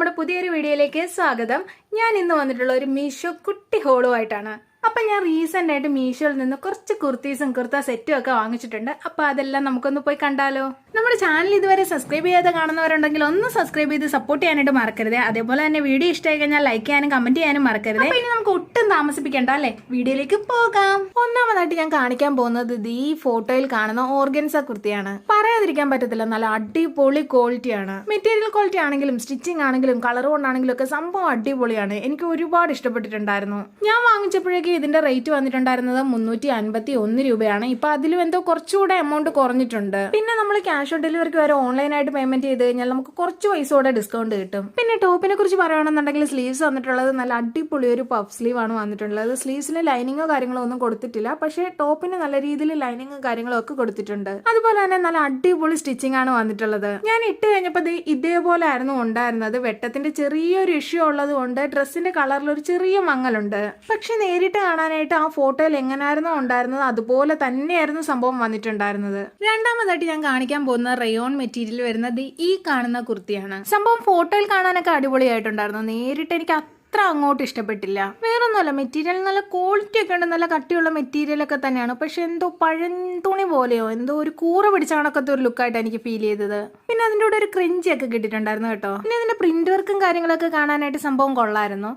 നമ്മുടെ പുതിയൊരു വീഡിയോയിലേക്ക് സ്വാഗതം. ഞാൻ ഇന്ന് വന്നിട്ടുള്ള ഒരു മീഷോ കുട്ടി ഹോളുമായിട്ടാണ്. അപ്പൊ ഞാൻ റീസെന്റ് ആയിട്ട് മീഷോയിൽ നിന്ന് കുറച്ച് കുർത്തീസും കുർത്ത സെറ്റും ഒക്കെ വാങ്ങിച്ചിട്ടുണ്ട്. അപ്പൊ അതെല്ലാം നമുക്കൊന്ന് പോയി കണ്ടാലോ. നമ്മുടെ ചാനൽ ഇതുവരെ സബ്സ്ക്രൈബ് ചെയ്യാതെ കാണുന്നവരുണ്ടെങ്കിൽ ഒന്ന് സബ്സ്ക്രൈബ് ചെയ്ത് സപ്പോർട്ട് ചെയ്യാനായിട്ട് മറക്കരുത്. അതേപോലെ തന്നെ വീഡിയോ ഇഷ്ടമായി കഴിഞ്ഞാൽ ലൈക്ക് ചെയ്യാനും കമന്റ് ചെയ്യാനും മറക്കരുത്. അപ്പൊ ഇനി നമുക്ക് ഒട്ടും താമസിപ്പിക്കണ്ട അല്ലേ, വീഡിയോയിലേക്ക് പോകാം. ഒന്നാമതായിട്ട് ഞാൻ കാണിക്കാൻ പോകുന്നത് ഈ ഫോട്ടോയിൽ കാണുന്ന ഓർഗൻസ കുർത്തിയാണ്. പറയാതിരിക്കാൻ പറ്റത്തില്ല, നല്ല അടിപൊളി ക്വാളിറ്റിയാണ്. മെറ്റീരിയൽ ക്വാളിറ്റി ആണെങ്കിലും സ്റ്റിച്ചിങ് ആണെങ്കിലും കളർ കൊണ്ടാണെങ്കിലും ഒക്കെ സംഭവം അടിപൊളിയാണ്. എനിക്ക് ഒരുപാട് ഇഷ്ടപ്പെട്ടിട്ടുണ്ടായിരുന്നു. ഞാൻ വാങ്ങിച്ചപ്പോഴേക്കും ഇതിന്റെ റേറ്റ് വന്നിട്ടുണ്ടായിരുന്നത് 351 രൂപയാണ്. ഇപ്പൊ അതിലും എന്തോ കുറച്ചുകൂടെ എമൗണ്ട് കുറഞ്ഞിട്ടുണ്ട്. പിന്നെ നമ്മൾ ക്യാഷ് ഓൺ ഡെലിവറിക്ക് വരെ ഓൺലൈനായിട്ട് പേയ്മെന്റ് ചെയ്ത് കഴിഞ്ഞാൽ നമുക്ക് കുറച്ച് പൈസ കൂടെ ഡിസ്കൗണ്ട് കിട്ടും. പിന്നെ ടോപ്പിനെ കുറിച്ച് പറയുകയാണെന്നുണ്ടെങ്കിൽ സ്ലീവ്സ് വന്നിട്ടുള്ളത് നല്ല അടിപൊളി ഒരു പഫ് സ്ലീവ് ആണ് വന്നിട്ടുള്ളത്. സ്ലീവ്സിന് ലൈനിങ്ങോ കാര്യങ്ങളോ ഒന്നും കൊടുത്തിട്ടില്ല, പക്ഷേ ടോപ്പിന് നല്ല രീതിയിൽ ലൈനിങ്ങും കാര്യങ്ങളും ഒക്കെ കൊടുത്തിട്ടുണ്ട്. അതുപോലെ തന്നെ നല്ല അടിപൊളി സ്റ്റിച്ചിങ് ആണ് വന്നിട്ടുള്ളത്. ഞാൻ ഇട്ട് കഴിഞ്ഞപ്പോൾ ഇതേപോലെ ആയിരുന്നു ഉണ്ടായിരുന്നത്. വെട്ടത്തിന്റെ ചെറിയൊരു ഇഷ്യൂ ഉള്ളത് കൊണ്ട് ഡ്രസ്സിന്റെ കളറിൽ ഒരു ചെറിയ മങ്ങലുണ്ട്. പക്ഷെ നേരിട്ട് കാണാനായിട്ട് ആ ഫോട്ടോയിൽ എങ്ങനെയായിരുന്നോ ഉണ്ടായിരുന്നത് അതുപോലെ തന്നെയായിരുന്നു സംഭവം വന്നിട്ടുണ്ടായിരുന്നത്. രണ്ടാമതായിട്ട് ഞാൻ കാണിക്കാൻ പോകുന്ന റയോൺ മെറ്റീരിയൽ വരുന്നത് ഈ കാണുന്ന കുർത്തിയാണ്. സംഭവം ഫോട്ടോയിൽ കാണാനൊക്കെ അടിപൊളിയായിട്ടുണ്ടായിരുന്നു. നേരിട്ട് എനിക്ക് അത്ര അങ്ങോട്ട് ഇഷ്ടപ്പെട്ടില്ല. വേറൊന്നുമല്ല, മെറ്റീരിയൽ നല്ല ക്വാളിറ്റി ഒക്കെ ഉണ്ട്, നല്ല കട്ടിയുള്ള മെറ്റീരിയൽ ഒക്കെ തന്നെയാണ്. പക്ഷെ എന്തോ പഴന്തുണി പോലെയോ എന്തോ ഒരു കൂറ പിടിച്ച കണക്കത്തെ ഒരു ലുക്കായിട്ട് എനിക്ക് ഫീൽ ചെയ്തത്. പിന്നെ അതിൻ്റെ കൂടെ ഒരു ക്രിഞ്ചി ഒക്കെ കിട്ടിയിട്ടുണ്ടായിരുന്നു കേട്ടോ. പിന്നെ അതിന്റെ പ്രിന്റ് വർക്കും കാര്യങ്ങളൊക്കെ കാണാനായിട്ട് സംഭവം കൊള്ളായിരുന്നു.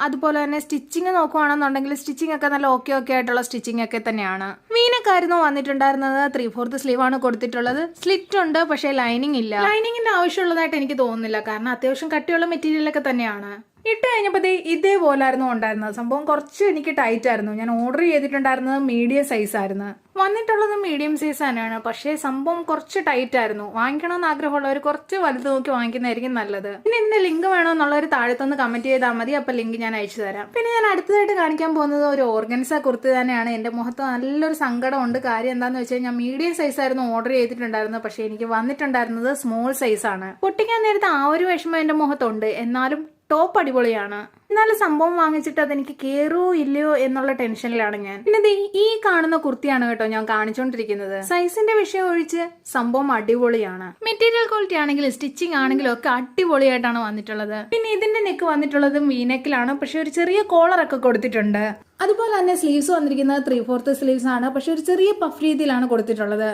അതുപോലെ തന്നെ സ്റ്റിച്ചിങ് നോക്കുവാണെന്നുണ്ടെങ്കിൽ സ്റ്റിച്ചിങ് ഒക്കെ നല്ല ഓക്കെ ആയിട്ടുള്ള സ്റ്റിച്ചിങ് ഒക്കെ തന്നെയാണ്. വീനക്കായിരുന്നു വന്നിട്ടുണ്ടായിരുന്നത്. 3/4 സ്ലീവ് ആണ് കൊടുത്തിട്ടുള്ളത്. സ്ലിറ്റ് ഉണ്ട്, പക്ഷേ ലൈനിങ് ഇല്ല. ലൈനിങ്ങിന്റെ ആവശ്യമുള്ളതായിട്ട് എനിക്ക് തോന്നുന്നില്ല, കാരണം അത്യാവശ്യം കട്ടിയുള്ള മെറ്റീരിയൽ ഒക്കെ തന്നെയാണ്. ഇട്ട് കഴിഞ്ഞപ്പോൾ ഇതേപോലായിരുന്നു ഉണ്ടായിരുന്നത്. സംഭവം കുറച്ച് എനിക്ക് ടൈറ്റ് ആയിരുന്നു. ഞാൻ ഓർഡർ ചെയ്തിട്ടുണ്ടായിരുന്നത് മീഡിയം സൈസ് ആയിരുന്നു. വന്നിട്ടുള്ളത് മീഡിയം സൈസ് തന്നെയാണ്, പക്ഷേ സംഭവം കുറച്ച് ടൈറ്റ് ആയിരുന്നു. വാങ്ങിക്കണമെന്ന് ആഗ്രഹമുള്ളവർ കുറച്ച് വലുത് നോക്കി വാങ്ങിക്കുന്നതായിരിക്കും നല്ലത്. പിന്നെ ഇതിന്റെ ലിങ്ക് വേണമെന്നുള്ളവർ താഴത്തൊന്ന് കമന്റ് ചെയ്താൽ മതി, അപ്പൊ ലിങ്ക് ഞാൻ അയച്ചു തരാം. പിന്നെ ഞാൻ അടുത്തതായിട്ട് കാണിക്കാൻ പോകുന്നത് ഒരു ഓർഗൻസ കുർത്തി തന്നെയാണ്. എന്റെ മുഖത്ത് നല്ലൊരു സങ്കടമുണ്ട്. കാര്യം എന്താന്ന് വെച്ചാൽ ഞാൻ മീഡിയം സൈസ് ആയിരുന്നു ഓർഡർ ചെയ്തിട്ടുണ്ടായിരുന്നത്, പക്ഷെ എനിക്ക് വന്നിട്ടുണ്ടായിരുന്നത് സ്മോൾ സൈസ് ആണ്. പൊട്ടിക്കാൻ നേരത്തെ ആ ഒരു വിഷമം എന്റെ മുഖത്തുണ്ട്. എന്നാലും ടോപ്പ് അടിപൊളിയാണ്. എന്നാലും സംഭവം വാങ്ങിച്ചിട്ട് അതെനിക്ക് കേറോ ഇല്ലയോ എന്നുള്ള ടെൻഷനിലാണ് ഞാൻ. പിന്നെ ഈ കാണുന്ന കുർത്തിയാണ് കേട്ടോ ഞാൻ കാണിച്ചുകൊണ്ടിരിക്കുന്നത്. സൈസിന്റെ വിഷയം ഒഴിച്ച് സംഭവം അടിപൊളിയാണ്. മെറ്റീരിയൽ ക്വാളിറ്റി ആണെങ്കിലും സ്റ്റിച്ചിങ് ആണെങ്കിലും ഒക്കെ അടിപൊളിയായിട്ടാണ് വന്നിട്ടുള്ളത്. പിന്നെ ഇതിന്റെ നെക്ക് വന്നിട്ടുള്ളത് വീനെക്കിലാണ്, പക്ഷെ ഒരു ചെറിയ കോളർ ഒക്കെ കൊടുത്തിട്ടുണ്ട്. അതുപോലെ തന്നെ സ്ലീവ്സ് വന്നിരിക്കുന്നത് 3/4 സ്ലീവ്സ് ആണ്, പക്ഷെ ഒരു ചെറിയ പഫ് രീതിയിലാണ് കൊടുത്തിട്ടുള്ളത്.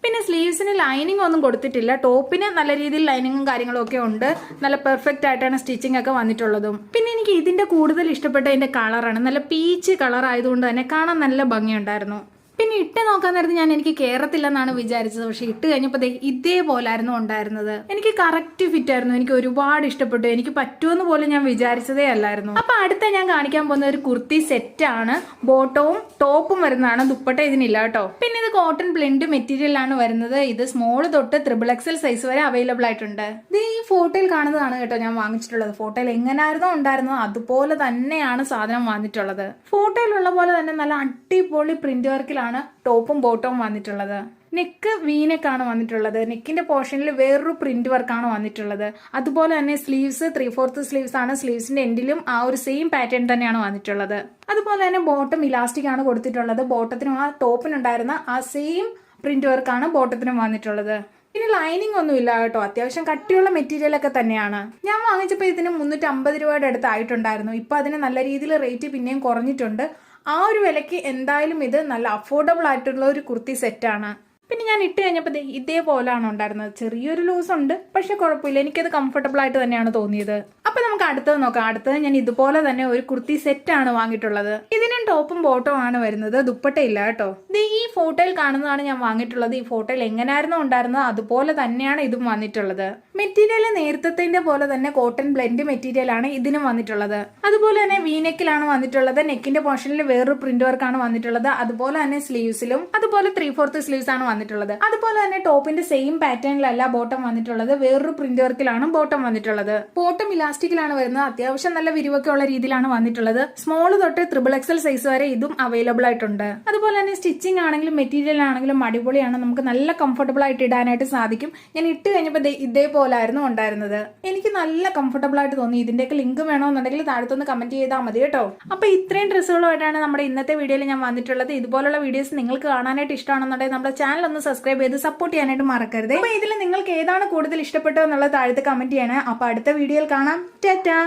പിന്നെ സ്ലീവ്സിന് ലൈനിങ് ഒന്നും കൊടുത്തിട്ടില്ല. ടോപ്പിന് നല്ല രീതിയിൽ ലൈനിങ്ങും കാര്യങ്ങളും ഒക്കെ ഉണ്ട്. നല്ല പെർഫെക്റ്റ് ആയിട്ടാണ് സ്റ്റിച്ചിങ് ഒക്കെ വന്നിട്ടുള്ളതും. പിന്നെ എനിക്ക് ഇതിന്റെ കൂടുതൽ ഇഷ്ടപ്പെട്ട ഇതിന്റെ കളറാണ്. നല്ല പീച്ച് കളർ ആയതുകൊണ്ട് തന്നെ കാണാൻ നല്ല ഭംഗിയുണ്ടായിരുന്നു. പിന്നെ ഇട്ട് നോക്കാൻ നേരത്ത് എനിക്ക് കേറത്തില്ലെന്നാണ് വിചാരിച്ചത്, പക്ഷെ ഇട്ട് കഴിഞ്ഞപ്പോൾ ഇതേപോലായിരുന്നു ഉണ്ടായിരുന്നത്. എനിക്ക് കറക്റ്റ് ഫിറ്റ് ആയിരുന്നു. എനിക്ക് ഒരുപാട് ഇഷ്ടപ്പെട്ടു. എനിക്ക് പറ്റുമെന്ന് പോലും ഞാൻ വിചാരിച്ചതേ അല്ലായിരുന്നു. അപ്പൊ അടുത്ത ഞാൻ കാണിക്കാൻ പോകുന്ന ഒരു കുർത്തി സെറ്റ് ആണ്. ബോട്ടവും ടോപ്പും വരുന്നതാണ്. ദുപ്പട്ട ഇതിനില്ല കേട്ടോ. പിന്നെ ഇത് കോട്ടൺ ബ്ലെൻഡ് മെറ്റീരിയലാണ് വരുന്നത്. ഇത് സ്മോൾ തൊട്ട് XXL സൈസ് വരെ അവൈലബിൾ ആയിട്ടുണ്ട്. ഇത് ഈ ഫോട്ടോയിൽ കാണുന്നതാണ് കേട്ടോ ഞാൻ വാങ്ങിച്ചിട്ടുള്ളത്. ഫോട്ടോയിൽ എങ്ങനെയായിരുന്നോ ഉണ്ടായിരുന്നത് അതുപോലെ തന്നെയാണ് സാധനം വന്നിട്ടുള്ളത്. ഫോട്ടോയിലുള്ള പോലെ തന്നെ നല്ല അടിപൊളി പ്രിന്റ് വർക്കിലാണ് ടോപ്പും ബോട്ടവും വന്നിട്ടുള്ളത്. നെക്ക് വീനെക്കാണ് വന്നിട്ടുള്ളത്. നെക്കിന്റെ പോർഷനിൽ വേറൊരു പ്രിന്റ് വർക്കാണ് വന്നിട്ടുള്ളത്. അതുപോലെ തന്നെ സ്ലീവ്സ് 3/4 സ്ലീവ്സ് ആണ്. സ്ലീവ്സിന്റെ എൻഡിലും ആ ഒരു സെയിം പാറ്റേൺ തന്നെയാണ് വന്നിട്ടുള്ളത്. അതുപോലെ തന്നെ ബോട്ടം ഇലാസ്റ്റിക് ആണ് കൊടുത്തിട്ടുള്ളത്. ബോട്ടത്തിനും ആ ടോപ്പിനുണ്ടായിരുന്ന ആ സെയിം പ്രിന്റ് വർക്കാണ് ബോട്ടത്തിനും വന്നിട്ടുള്ളത്. പിന്നെ ലൈനിങ് ഒന്നും ഇല്ല കേട്ടോ. അത്യാവശ്യം കട്ടിയുള്ള മെറ്റീരിയൽ ഒക്കെ തന്നെയാണ്. ഞാൻ വാങ്ങിച്ചപ്പോൾ ഇതിന് 350 രൂപയുടെ അടുത്ത് ആയിട്ടുണ്ടായിരുന്നു. ഇപ്പൊ അതിന് നല്ല രീതിയിൽ റേറ്റ് പിന്നെയും കുറഞ്ഞിട്ടുണ്ട്. ആ ഒരു വിലയ്ക്ക് എന്തായാലും ഇത് നല്ല അഫോർഡബിൾ ആയിട്ടുള്ള ഒരു കുർത്തി സെറ്റാണ്. പിന്നെ ഞാൻ ഇട്ട് കഴിഞ്ഞപ്പോൾ ഇതേപോലാണ് ഉണ്ടായിരുന്നത്. ചെറിയൊരു ലൂസ് ഉണ്ട്, പക്ഷെ കുഴപ്പമില്ല. എനിക്കത് കംഫർട്ടബിൾ ആയിട്ട് തന്നെയാണ് തോന്നിയത്. അപ്പൊ നമുക്ക് അടുത്തത് നോക്കാം. അടുത്തത് ഞാൻ ഇതുപോലെ തന്നെ ഒരു കുർത്തി സെറ്റ് ആണ് വാങ്ങിയിട്ടുള്ളത്. ഇതിനും ടോപ്പും ബോട്ടവും ആണ് വരുന്നത്. ദുപ്പട്ടയില്ല കേട്ടോ. ഇത് ഈ ഫോട്ടോയിൽ കാണുന്നതാണ് ഞാൻ വാങ്ങിയിട്ടുള്ളത്. ഈ ഫോട്ടോയിൽ എങ്ങനെയായിരുന്നോ ഉണ്ടായിരുന്നത് അതുപോലെ തന്നെയാണ് ഇതും വന്നിട്ടുള്ളത്. മെറ്റീരിയൽ നേരത്തെ പോലെ തന്നെ കോട്ടൺ ബ്ലെൻഡ് മെറ്റീരിയൽ ആണ് ഇതിനും വന്നിട്ടുള്ളത്. അതുപോലെ തന്നെ വീനെക്കിലാണ് വന്നിട്ടുള്ളത്. നെക്കിന്റെ പോർഷനിൽ വേറൊരു പ്രിന്റ് വർക്കാണ് വന്നിട്ടുള്ളത്. അതുപോലെ തന്നെ സ്ലീവ്സിലും അതുപോലെ 3/4 സ്ലീവ്സ് ആണ് വന്നിട്ടുള്ളത്. അതുപോലെ തന്നെ ടോപ്പിന്റെ സെയിം പാറ്റേണിലല്ല ബോട്ടം വന്നിട്ടുള്ളത്. വേറൊരു പ്രിന്റ് വർക്കിലാണ് ബോട്ടം വന്നിട്ടുള്ളത്. ബോട്ടം ഇലാസ്റ്റിക്കിലാണ് വരുന്നത്. അത്യാവശ്യം നല്ല വിരിവൊക്കെ ഉള്ള രീതിയിലാണ് വന്നിട്ടുള്ളത്. സ്മോൾ തൊട്ട് XXL സൈസ് വരെ ഇതും അവൈലബിൾ ആയിട്ടുണ്ട്. അതുപോലെ തന്നെ സ്റ്റിച്ചിങ് ആണെങ്കിലും മെറ്റീരിയൽ ആണെങ്കിലും അടിപൊളിയാണ്. നമുക്ക് നല്ല കംഫർട്ടബിൾ ആയിട്ട് ഇടാനായിട്ട് സാധിക്കും. ഞാൻ ഇട്ട് കഴിഞ്ഞപ്പോൾ ഇതേപോലായിരുന്നു ഉണ്ടായിരുന്നത്. എനിക്ക് നല്ല കംഫർട്ടബിൾ ആയിട്ട് തോന്നി. ഇതിന്റെയൊക്കെ ലിങ്ക് വേണമെന്നുണ്ടെങ്കിൽ താഴത്തൊന്ന് കമന്റ് ചെയ്താൽ മതി കേട്ടോ. അപ്പൊ ഇത്രയും ഡ്രസ്സുകളുമായിട്ടാണ് നമ്മുടെ ഇന്നത്തെ വീഡിയോയിൽ ഞാൻ വന്നിട്ടുള്ളത്. ഇതുപോലുള്ള വീഡിയോസ് നിങ്ങൾക്ക് കാണാനായിട്ട് ഇഷ്ടമാണെന്നുണ്ടെങ്കിൽ നമ്മുടെ ചാനൽ ഒന്ന് സബ്സ്ക്രൈബ് ചെയ്ത് സപ്പോർട്ട് ചെയ്യാനായിട്ട് മറക്കരുത്. അപ്പൊ ഇതിൽ നിങ്ങൾക്ക് ഏതാണ് കൂടുതൽ ഇഷ്ടപ്പെട്ടത് എന്നുള്ളത് താഴത്ത് കമന്റ് ചെയ്യണേ. അപ്പൊ അടുത്ത വീഡിയോയിൽ കാണാം. ടാറ്റാ.